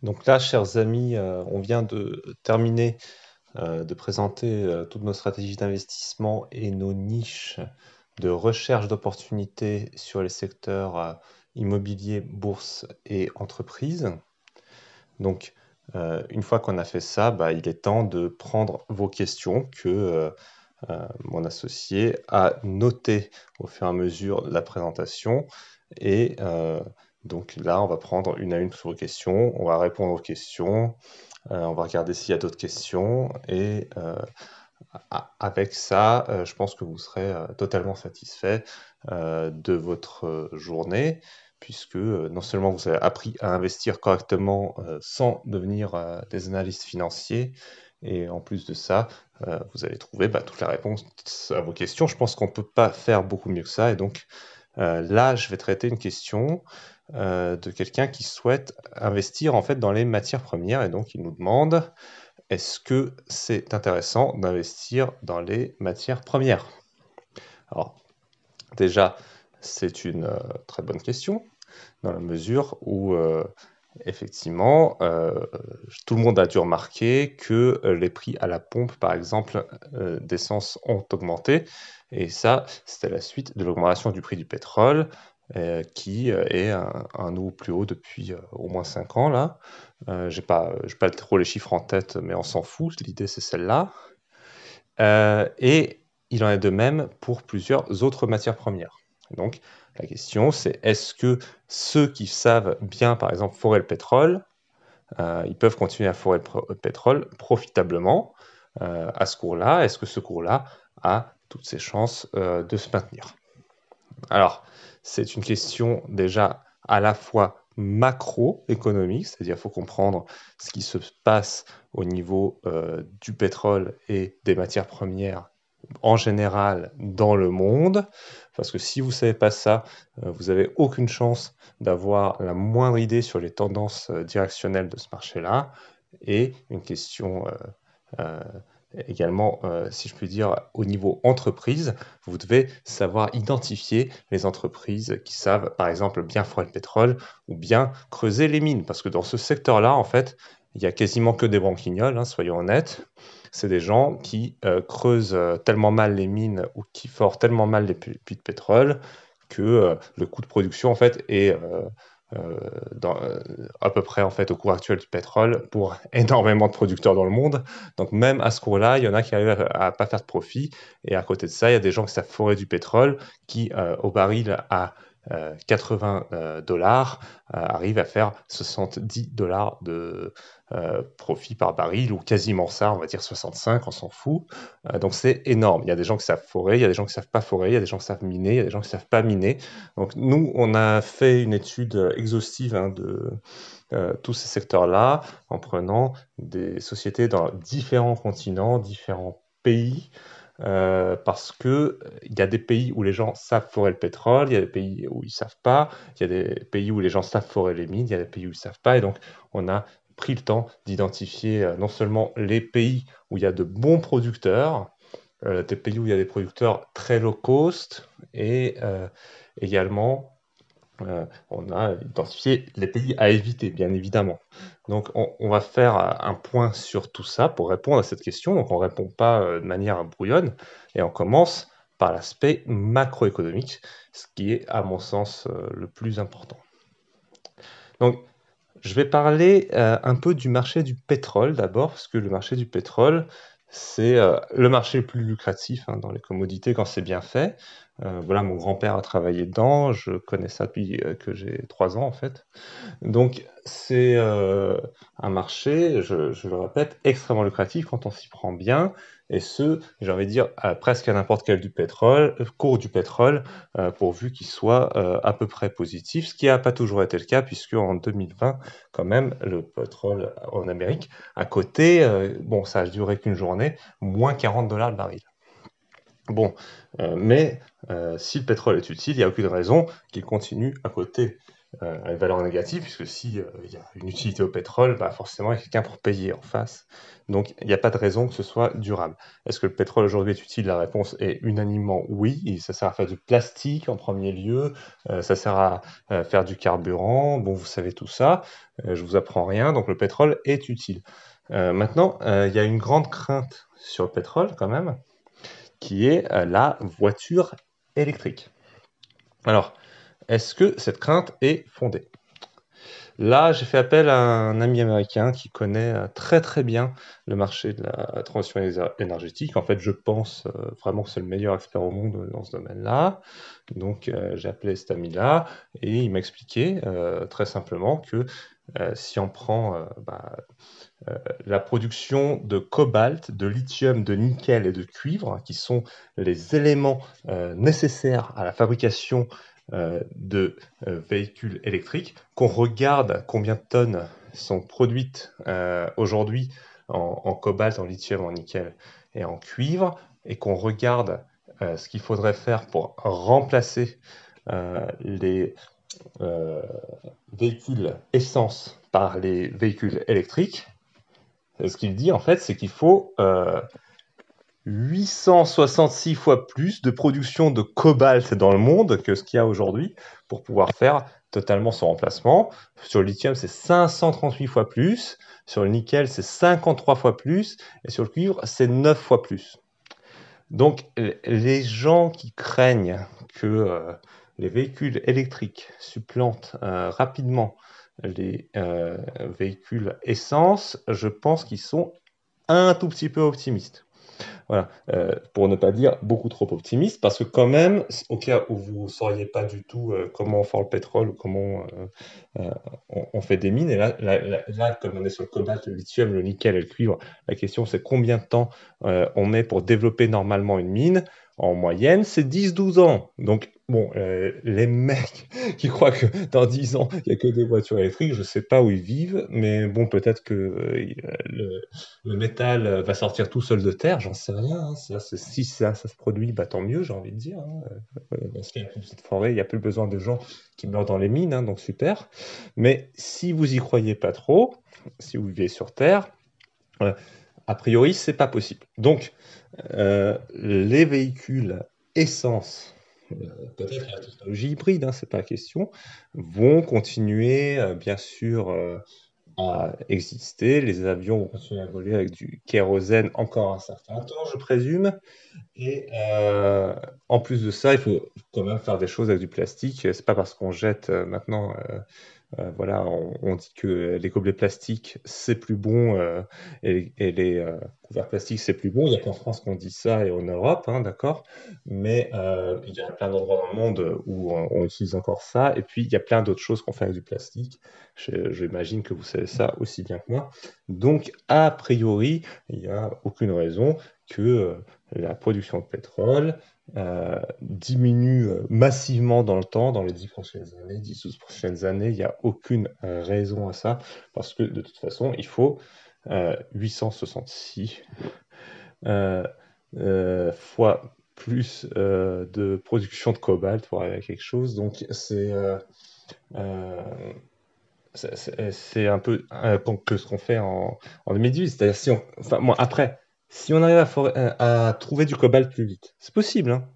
Donc là, chers amis, on vient de terminer de présenter toutes nos stratégies d'investissement et nos niches de recherche d'opportunités sur les secteurs immobilier, bourse et entreprise. Donc, une fois qu'on a fait ça, il est temps de prendre vos questions que mon associé a notées au fur et à mesure de la présentation. Et donc là, on va prendre une à une toutes vos questions, on va répondre aux questions. On va regarder s'il y a d'autres questions et avec ça, je pense que vous serez totalement satisfait de votre journée, puisque non seulement vous avez appris à investir correctement sans devenir des analystes financiers, et en plus de ça, vous allez trouver toute la réponse à vos questions. Je pense qu'on ne peut pas faire beaucoup mieux que ça, et donc là, je vais traiter une question de quelqu'un qui souhaite investir en fait dans les matières premières, et donc il nous demande est-ce que c'est intéressant d'investir dans les matières premières? Alors, déjà, c'est une très bonne question, dans la mesure où, effectivement, tout le monde a dû remarquer que les prix à la pompe, par exemple, d'essence ont augmenté. Et ça, c'était la suite de l'augmentation du prix du pétrole, qui est un nouveau plus haut depuis au moins 5 ans, là. J'ai pas trop les chiffres en tête, mais on s'en fout, l'idée c'est celle-là. Et il en est de même pour plusieurs autres matières premières. Donc la question c'est est-ce que ceux qui savent bien, par exemple, forer le pétrole, ils peuvent continuer à forer le pétrole profitablement à ce cours-là? Est-ce que ce cours-là a toutes ses chances de se maintenir? Alors, c'est une question déjà à la fois macroéconomique, c'est-à-dire qu'il faut comprendre ce qui se passe au niveau du pétrole et des matières premières en général dans le monde, parce que si vous ne savez pas ça, vous n'avez aucune chance d'avoir la moindre idée sur les tendances directionnelles de ce marché-là. Et une question euh, également, si je puis dire, au niveau entreprise, vous devez savoir identifier les entreprises qui savent, par exemple, bien forer le pétrole ou bien creuser les mines, parce que dans ce secteur-là, en fait, il y a quasiment que des branquignoles, hein, soyons honnêtes. C'est des gens qui creusent tellement mal les mines ou qui forent tellement mal les puits de pétrole que le coût de production en fait est euh, à peu près en fait au cours actuel du pétrole pour énormément de producteurs dans le monde. Donc même à ce cours-là, il y en a qui arrivent à pas faire de profit. Et à côté de ça, il y a des gens qui savent forer du pétrole qui au baril à 80 dollars arrivent à faire 70 dollars de profit par baril, ou quasiment ça, on va dire 65, on s'en fout. Donc c'est énorme. Il y a des gens qui savent forer, il y a des gens qui savent pas forer, il y a des gens qui savent miner, il y a des gens qui savent pas miner. Donc nous, on a fait une étude exhaustive de tous ces secteurs-là en prenant des sociétés dans différents continents, différents pays, parce que il y a des pays où les gens savent forer le pétrole, il y a des pays où ils savent pas, il y a des pays où les gens savent forer les mines, il y a des pays où ils savent pas, et donc on a pris le temps d'identifier non seulement les pays où il y a de bons producteurs, des pays où il y a des producteurs très low cost, et également on a identifié les pays à éviter, bien évidemment. Donc, on va faire un point sur tout ça pour répondre à cette question. Donc, on ne répond pas de manière brouillonne et on commence par l'aspect macroéconomique, ce qui est, à mon sens, le plus important. Donc, je vais parler un peu du marché du pétrole d'abord, parce que le marché du pétrole, c'est le marché le plus lucratif dans les commodités quand c'est bien fait. Voilà, mon grand-père a travaillé dedans, je connais ça depuis que j'ai 3 ans en fait. Donc c'est un marché, je le répète, extrêmement lucratif quand on s'y prend bien, et ce, j'ai envie de dire, presque à n'importe quel cours du pétrole, pourvu qu'il soit à peu près positif, ce qui n'a pas toujours été le cas, puisque en 2020, quand même, le pétrole en Amérique a coté, bon, ça a duré qu'une journée, moins 40 dollars le baril. Bon, mais si le pétrole est utile, il n'y a aucune raison qu'il continue à coter une valeur négative, puisque si il y a une utilité au pétrole, bah forcément il y a quelqu'un pour payer en face. Donc il n'y a pas de raison que ce soit durable. Est-ce que le pétrole aujourd'hui est utile? La réponse est unanimement oui. Et ça sert à faire du plastique en premier lieu, ça sert à faire du carburant. Bon, vous savez tout ça. Je vous apprends rien. Donc le pétrole est utile. Maintenant, il y a une grande crainte sur le pétrole quand même, qui est la voiture électrique. Alors, est-ce que cette crainte est fondée? Là, j'ai fait appel à un ami américain qui connaît très très bien le marché de la transition énergétique. En fait, je pense vraiment que c'est le meilleur expert au monde dans ce domaine-là. Donc, j'ai appelé cet ami-là et il m'a expliqué très simplement que si on prend la production de cobalt, de lithium, de nickel et de cuivre, qui sont les éléments nécessaires à la fabrication de véhicules électriques, qu'on regarde combien de tonnes sont produites aujourd'hui en cobalt, en lithium, en nickel et en cuivre, et qu'on regarde ce qu'il faudrait faire pour remplacer les véhicules essence par les véhicules électriques. Ce qu'il dit en fait, c'est qu'il faut 866 fois plus de production de cobalt dans le monde que ce qu'il y a aujourd'hui pour pouvoir faire totalement son remplacement. Sur le lithium, c'est 538 fois plus. Sur le nickel, c'est 53 fois plus. Et sur le cuivre, c'est 9 fois plus. Donc, les gens qui craignent que les véhicules électriques supplantent rapidement les véhicules essence, je pense qu'ils sont un tout petit peu optimistes. Voilà, pour ne pas dire beaucoup trop optimiste, parce que quand même, au cas où vous ne sauriez pas du tout comment on fait le pétrole ou comment on fait des mines, et là, comme on est sur le cobalt, le lithium, le nickel et le cuivre, la question c'est combien de temps on met pour développer normalement une mine. En moyenne, c'est 10-12 ans. Donc, bon, les mecs qui croient que dans 10 ans, il n'y a que des voitures électriques, je ne sais pas où ils vivent, mais bon, peut-être que le métal va sortir tout seul de terre, j'en sais rien. Hein. Si ça se produit, bah, tant mieux, j'ai envie de dire. Hein. Dans ce cas, il n'y a plus de forêt, il n'y a plus besoin de gens qui meurent dans les mines, hein, donc super. Mais si vous y croyez pas trop, si vous vivez sur Terre, euh, a priori, c'est pas possible. Donc, les véhicules essence, peut-être la technologie hybride, hein, c'est pas la question, vont continuer, bien sûr, à exister. Les avions vont continuer à voler avec du kérosène encore un certain temps, je présume. Et en plus de ça, il faut quand même faire des choses avec du plastique. C'est pas parce qu'on jette maintenant voilà, on dit que les gobelets plastiques, c'est plus bon et les couverts plastiques, c'est plus bon. Il n'y a qu'en France qu'on dit ça et en Europe, hein, d'accord? Mais il y a plein d'endroits dans le monde où on utilise encore ça. Et puis, il y a plein d'autres choses qu'on fait avec du plastique. J'imagine que vous savez ça aussi bien que moi. Donc, a priori, il n'y a aucune raison que la production de pétrole diminue massivement dans le temps, dans les 10 prochaines années, 10-12 prochaines années, il n'y a aucune raison à ça, parce que de toute façon, il faut 866 euh, fois plus de production de cobalt pour arriver à quelque chose. Donc euh, c'est un peu que ce qu'on fait en 2018. C'est-à-dire si on, enfin, moi, après, si on arrive à trouver du cobalt plus vite, c'est possible, hein.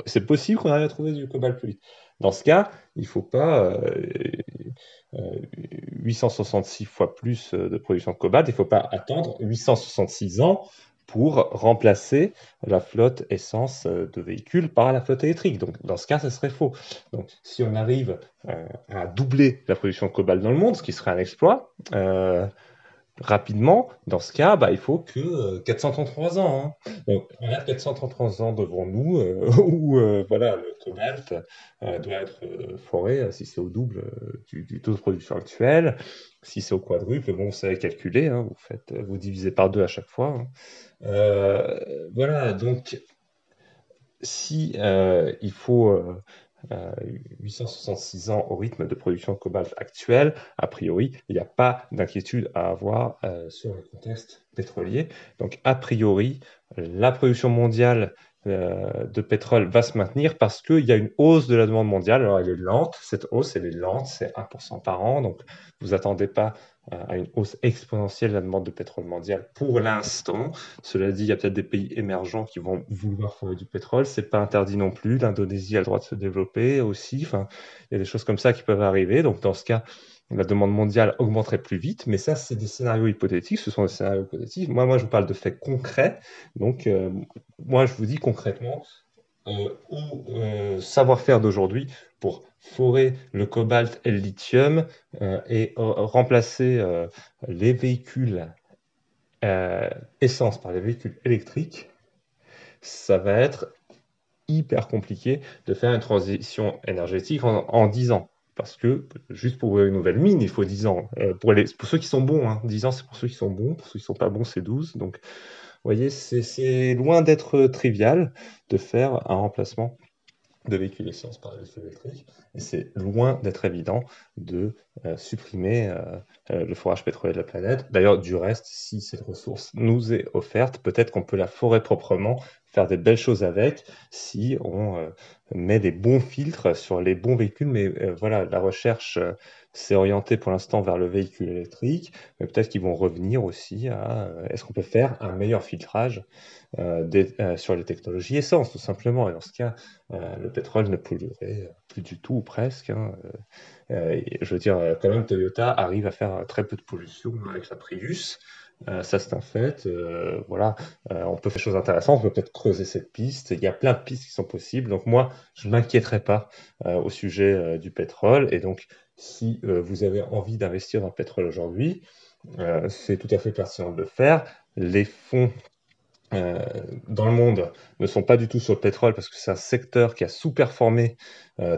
C'est possible qu'on arrive à trouver du cobalt plus vite. Dans ce cas, il ne faut pas 866 fois plus de production de cobalt, il ne faut pas attendre 866 ans pour remplacer la flotte essence de véhicules par la flotte électrique. Donc, dans ce cas, ce serait faux. Donc, si on arrive à doubler la production de cobalt dans le monde, ce qui serait un exploit, rapidement, dans ce cas, bah, il faut que 433 ans. Hein. Donc, on a 433 ans devant nous où voilà, le cobalt doit être foré si c'est au double du taux de production actuel. Si c'est au quadruple, bon, vous savez calculer, hein, vous divisez par deux à chaque fois. Hein. Voilà, donc si il faut 866 ans au rythme de production de cobalt actuel, a priori, il n'y a pas d'inquiétude à avoir sur le contexte pétrolier. Donc, a priori, la production mondiale de pétrole va se maintenir parce qu'il y a une hausse de la demande mondiale. Alors, elle est lente, cette hausse, elle est lente, c'est 1% par an, donc vous attendez pas à une hausse exponentielle de la demande de pétrole mondiale pour l'instant. Cela dit, il y a peut-être des pays émergents qui vont vouloir forer du pétrole, c'est pas interdit non plus. L'Indonésie a le droit de se développer aussi. Enfin, il y a des choses comme ça qui peuvent arriver. Donc, dans ce cas, la demande mondiale augmenterait plus vite, mais ça, c'est des scénarios hypothétiques, ce sont des scénarios hypothétiques. Moi, je vous parle de faits concrets. Donc, moi, je vous dis concrètement, au savoir-faire d'aujourd'hui pour forer le cobalt et le lithium et remplacer les véhicules euh, essence par les véhicules électriques, ça va être hyper compliqué de faire une transition énergétique en 10 ans. Parce que juste pour ouvrir une nouvelle mine, il faut 10 ans. Pour ceux qui sont bons, hein. 10 ans, c'est pour ceux qui sont bons. Pour ceux qui ne sont pas bons, c'est 12. Donc, vous voyez, c'est loin d'être trivial de faire un remplacement de véhicules essence par des véhicules électriques. Et c'est loin d'être évident de supprimer le forage pétrolier de la planète. D'ailleurs, du reste, si cette ressource nous est offerte, peut-être qu'on peut la forer proprement, faire des belles choses avec, si on met des bons filtres sur les bons véhicules. Mais voilà, la recherche s'est orientée pour l'instant vers le véhicule électrique, mais peut-être qu'ils vont revenir aussi à est-ce qu'on peut faire un meilleur filtrage sur les technologies essence, tout simplement. Et dans ce cas, le pétrole ne polluerait plus du tout, ou presque, hein. Je veux dire, quand même, Toyota arrive à faire très peu de pollution avec la Prius. Ça, c'est un fait. Voilà, on peut faire des choses intéressantes, on peut peut-être creuser cette piste. Il y a plein de pistes qui sont possibles. Donc moi, je ne m'inquiéterai pas au sujet du pétrole. Et donc, si vous avez envie d'investir dans le pétrole aujourd'hui, c'est tout à fait pertinent de le faire. Les fonds euh, dans le monde ne sont pas du tout sur le pétrole parce que c'est un secteur qui a sous-performé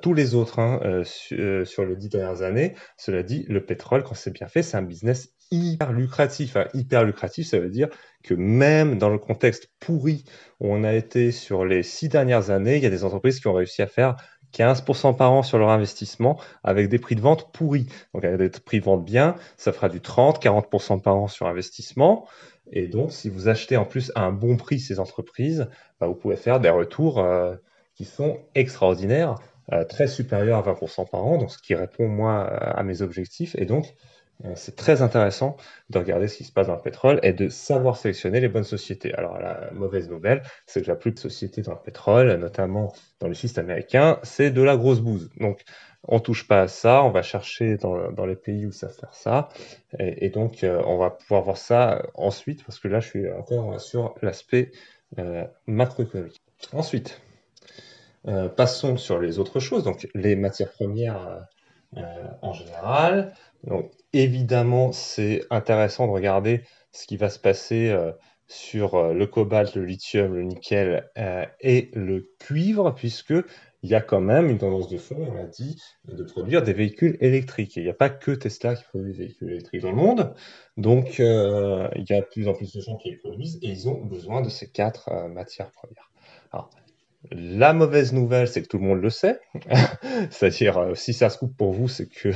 tous les autres hein, sur les 10 dernières années. Cela dit, le pétrole, quand c'est bien fait, c'est un business hyper lucratif. Hein. Hyper lucratif, ça veut dire que même dans le contexte pourri où on a été sur les 6 dernières années, il y a des entreprises qui ont réussi à faire 15% par an sur leur investissement avec des prix de vente pourris. Donc avec des prix de vente bien, ça fera du 30-40% par an sur investissement. Et donc, si vous achetez en plus à un bon prix ces entreprises, bah, vous pouvez faire des retours qui sont extraordinaires, très supérieurs à 20% par an, donc ce qui répond, moi, à mes objectifs. Et donc, c'est très intéressant de regarder ce qui se passe dans le pétrole et de savoir sélectionner les bonnes sociétés. Alors, la mauvaise nouvelle, c'est que la plus de sociétés dans le pétrole, notamment dans le schiste américain, c'est de la grosse bouse. Donc, on touche pas à ça, on va chercher dans les pays où ça faire ça. Et donc, on va pouvoir voir ça ensuite, parce que là, je suis encore sur l'aspect macroéconomique. Ensuite, passons sur les autres choses, donc les matières premières en général. Donc, évidemment, c'est intéressant de regarder ce qui va se passer sur le cobalt, le lithium, le nickel et le cuivre, puisque il y a quand même une tendance de fond, on l'a dit, de produire des véhicules électriques. Et il n'y a pas que Tesla qui produit des véhicules électriques dans le monde. Donc, il y a de plus en plus de gens qui les produisent et ils ont besoin de ces quatre matières premières. Alors, la mauvaise nouvelle, c'est que tout le monde le sait. C'est-à-dire, si ça se coupe pour vous, c'est que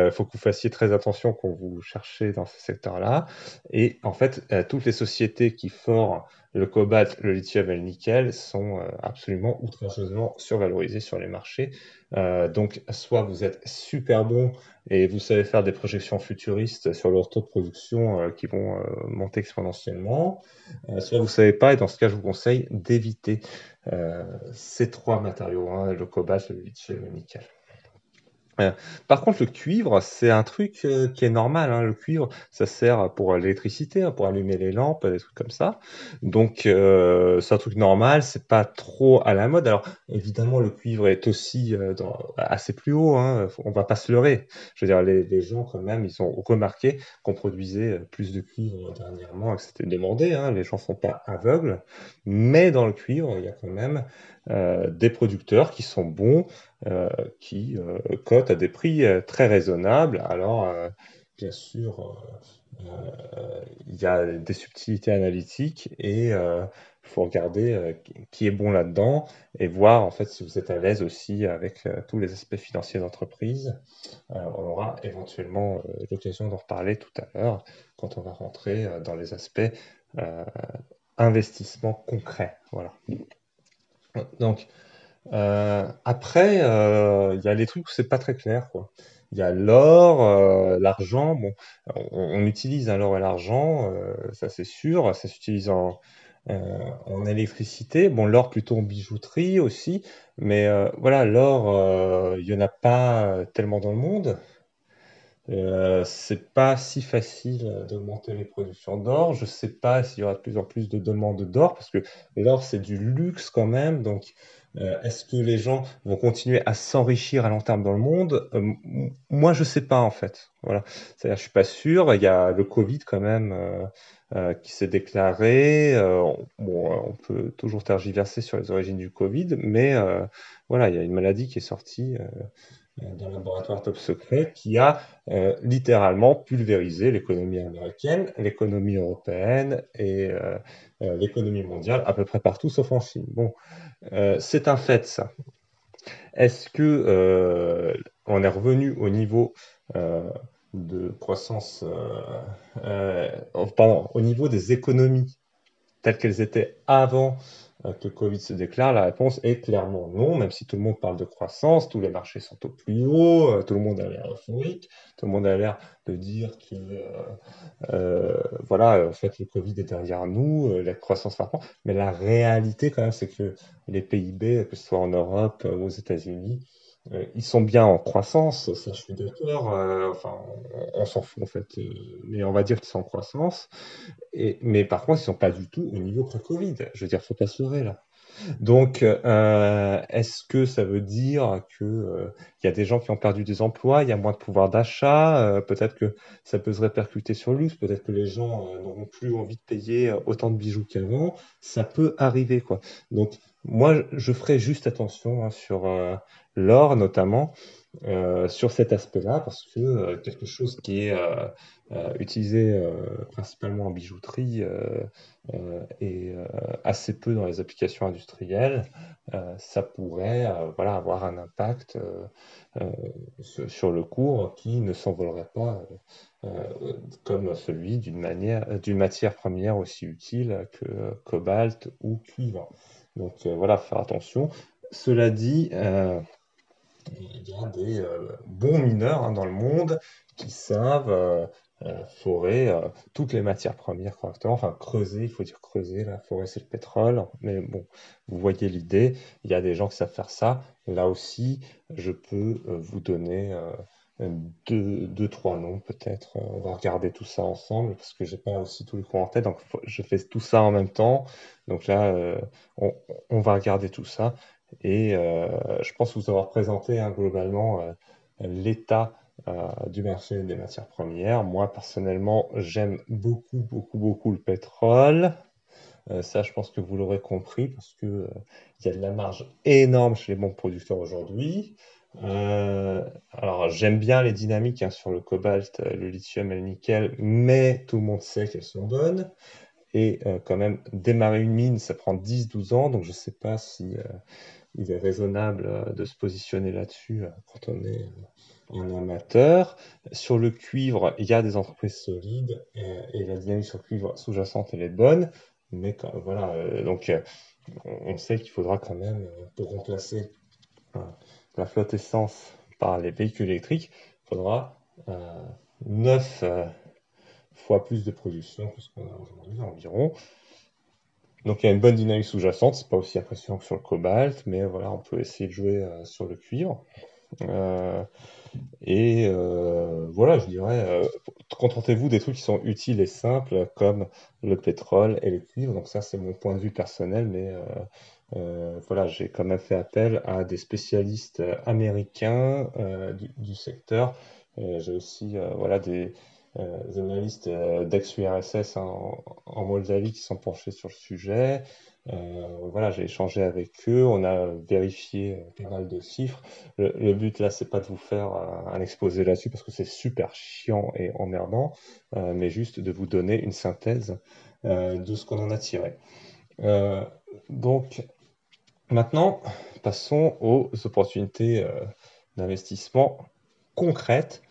faut que vous fassiez très attention quand vous cherchez dans ce secteur-là. Et en fait, toutes les sociétés qui forent le cobalt, le lithium et le nickel sont absolument outrageusement survalorisées sur les marchés. Donc, soit vous êtes super bon et vous savez faire des projections futuristes sur leur taux de production qui vont monter exponentiellement, soit vous savez pas, et dans ce cas, je vous conseille d'éviter ces trois matériaux, hein, le cobalt, le lithium et le nickel. Euh, Par contre, le cuivre, c'est un truc qui est normal. Hein. Le cuivre, ça sert pour l'électricité, hein, pour allumer les lampes, des trucs comme ça. Donc, c'est un truc normal, c'est pas trop à la mode. Alors, évidemment, le cuivre est aussi assez plus haut. Hein. On va pas se leurrer. Je veux dire, les gens, quand même, ils ont remarqué qu'on produisait plus de cuivre dernièrement et que c'était demandé. Hein. Les gens sont pas aveugles. Mais dans le cuivre, il y a quand même des producteurs qui sont bons qui cotent à des prix très raisonnables. Alors, bien sûr, il y a des subtilités analytiques et il faut regarder qui est bon là-dedans et voir en fait si vous êtes à l'aise aussi avec tous les aspects financiers d'entreprise. On aura éventuellement l'occasion d'en reparler tout à l'heure quand on va rentrer dans les aspects euh, investissement concret. Voilà. Donc, après, il y a les trucs où c'est pas très clair, quoi. Il y a l'or, l'argent. Bon, on utilise hein, l'or et l'argent, ça c'est sûr. Ça s'utilise en électricité. Bon, l'or plutôt en bijouterie aussi. Mais voilà, l'or, il y en a pas tellement dans le monde. C'est pas si facile d'augmenter les productions d'or. Je sais pas s'il y aura de plus en plus de demandes d'or parce que l'or c'est du luxe quand même. Donc, est-ce que les gens vont continuer à s'enrichir à long terme dans le monde? Moi, je sais pas en fait. Voilà. C'est-à-dire, je suis pas sûr. Il y a le Covid quand même qui s'est déclaré. Bon, on peut toujours tergiverser sur les origines du Covid, mais voilà, il y a une maladie qui est sortie. D'un laboratoire top secret qui a littéralement pulvérisé l'économie américaine, l'économie européenne et l'économie mondiale à peu près partout sauf en Chine. Bon, c'est un fait ça. Est-ce que on est revenu au niveau euh, de croissance, pardon, au niveau des économies telles qu'elles étaient avant que le Covid se déclare? La réponse est clairement non, même si tout le monde parle de croissance, tous les marchés sont au plus haut, tout le monde a l'air euphorique, tout le monde a l'air de dire que voilà, en fait, le Covid est derrière nous, la croissance va reprendre. Mais la réalité, quand même, c'est que les PIB, que ce soit en Europe ou aux États-Unis, ils sont bien en croissance, ça je suis d'accord. Enfin, on s'en fout en fait, mais on va dire qu'ils sont en croissance. Mais par contre, ils sont pas du tout au niveau pré-Covid. Je veux dire, faut pas se leurrer là. Donc, est-ce que ça veut dire que, il y a des gens qui ont perdu des emplois, il y a moins de pouvoir d'achat, peut-être que ça peut se répercuter sur le luxe, peut-être que les gens n'auront plus envie de payer autant de bijoux qu'avant. Ça peut arriver, quoi. Donc, moi, je ferai juste attention hein, sur l'or, notamment, sur cet aspect-là, parce que quelque chose qui est utilisé principalement en bijouterie et assez peu dans les applications industrielles, ça pourrait voilà, avoir un impact euh, sur le cours qui ne s'envolerait pas comme celui d'une matière première aussi utile que cobalt ou cuivre. Donc voilà, faire attention. Cela dit, il y a des bons mineurs hein, dans le monde qui savent forer toutes les matières premières correctement, enfin creuser, il faut dire creuser, la forêt c'est le pétrole, mais bon, vous voyez l'idée, il y a des gens qui savent faire ça. Là aussi, je peux vous donner deux, trois noms peut-être. On va regarder tout ça ensemble parce que j'ai pas aussi tous les cours en tête, donc je fais tout ça en même temps. Donc là, on, on va regarder tout ça. Et je pense vous avoir présenté hein, globalement l'état du marché des matières premières. Moi, personnellement, j'aime beaucoup, beaucoup, beaucoup le pétrole. Ça, je pense que vous l'aurez compris parce que il y a de la marge énorme chez les bons producteurs aujourd'hui. Alors, j'aime bien les dynamiques hein, sur le cobalt, le lithium et le nickel, mais tout le monde sait qu'elles sont bonnes. Et quand même, démarrer une mine, ça prend 10-12 ans, donc je ne sais pas si il est raisonnable de se positionner là-dessus quand on est un amateur. Sur le cuivre, il y a des entreprises solides et la dynamique sur le cuivre sous-jacente, elle est bonne. Mais voilà, donc on sait qu'il faudra quand même, pour remplacer euh, la flotte essence par les véhicules électriques, il faudra 9 fois plus de production que ce qu'on a aujourd'hui environ. Donc il y a une bonne dynamique sous-jacente, c'est pas aussi impressionnant que sur le cobalt, mais voilà, on peut essayer de jouer sur le cuivre. Euh, voilà, je dirais, contentez-vous des trucs qui sont utiles et simples, comme le pétrole et le cuivre. Donc ça, c'est mon point de vue personnel, mais voilà, j'ai quand même fait appel à des spécialistes américains du secteur. J'ai aussi voilà, des analystes d'ex-URSS hein, en Moldavie qui sont penchés sur le sujet. Voilà, j'ai échangé avec eux, on a vérifié pas mal de chiffres. Le but là, c'est pas de vous faire un exposé là-dessus parce que c'est super chiant et emmerdant, mais juste de vous donner une synthèse de ce qu'on en a tiré. Euh, donc maintenant, passons aux opportunités d'investissement concrètes